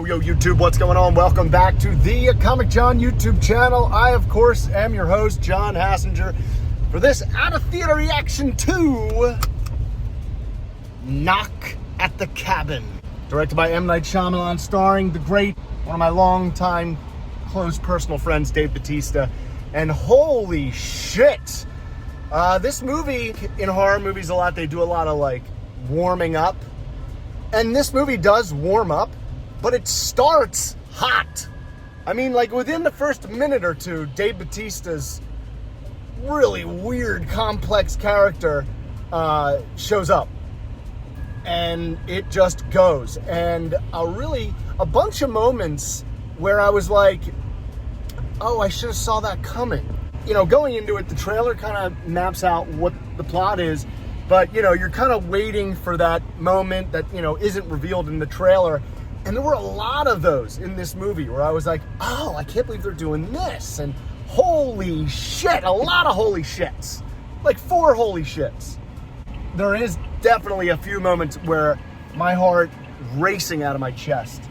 Yo, YouTube, what's going on? Welcome back to the Comic John YouTube channel. I, of course, am your host, John Hassinger, for this out-of-theater reaction to Knock at the Cabin. Directed by M. Night Shyamalan, starring the great, one of my longtime close personal friends, Dave Bautista. And holy shit! This movie, in horror movies a lot, they do a lot of, like, warming up. And this movie does warm up, but it starts hot. I mean, like, within the first minute or two, Dave Bautista's really weird, complex character shows up. And it just goes. And a bunch of moments where I was like, oh, I should have saw that coming. You know, going into it, the trailer kind of maps out what the plot is, but, you know, you're kind of waiting for that moment that, you know, isn't revealed in the trailer. And there were a lot of those in this movie where I was like, oh, I can't believe they're doing this. And holy shit, a lot of holy shits. Like 4 holy shits. There is definitely a few moments where my heart racing out of my chest.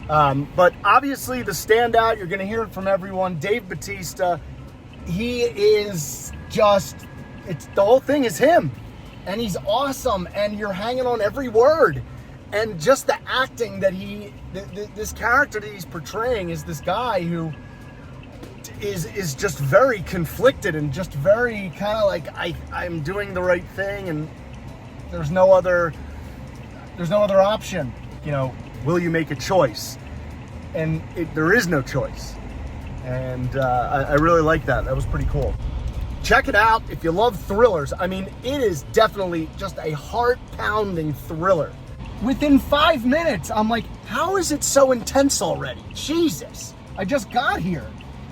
But obviously the standout, you're going to hear it from everyone, Dave Bautista. He is just, the whole thing is him. And he's awesome, and you're hanging on every word. And just the acting that this character that he's portraying is this guy who is just very conflicted and just very kind of like, I'm doing the right thing and there's no other option. You know, will you make a choice? And there is no choice. And I really like that. That was pretty cool. Check it out if you love thrillers. I mean, it is definitely just a heart-pounding thriller. Within 5 minutes, I'm like, how is it so intense already? Jesus, I just got here.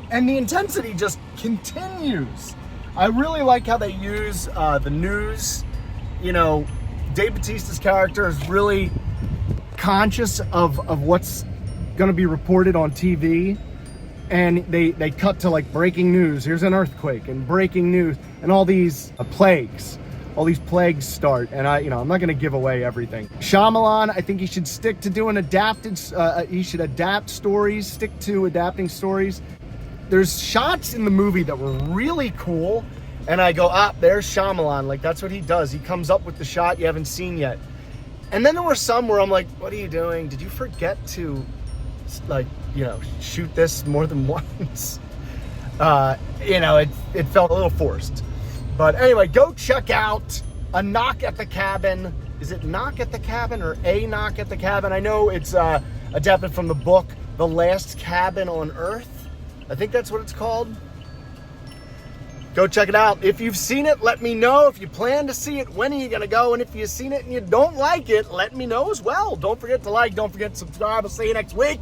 And the intensity just continues. I really like how they use the news. You know, Dave Bautista's character is really conscious of what's going to be reported on TV. And they cut to, like, breaking news. Here's an earthquake and breaking news and all these plagues. All these plagues start, and I'm not going to give away everything. Shyamalan, I think he should stick to doing he should adapt stories, stick to adapting stories. There's shots in the movie that were really cool, and I go, there's Shyamalan. Like, that's what he does. He comes up with the shot you haven't seen yet. And then there were some where I'm like, what are you doing? Did you forget to, like, you know, shoot this more than once? You know, it felt a little forced. But anyway, go check out A Knock at the Cabin. Is it Knock at the Cabin or A Knock at the Cabin? I know it's adapted from the book The Last Cabin on Earth. I think that's what it's called. Go check it out. If you've seen it, let me know. If you plan to see it, when are you going to go? And if you've seen it and you don't like it, let me know as well. Don't forget to like, don't forget to subscribe. I'll see you next week.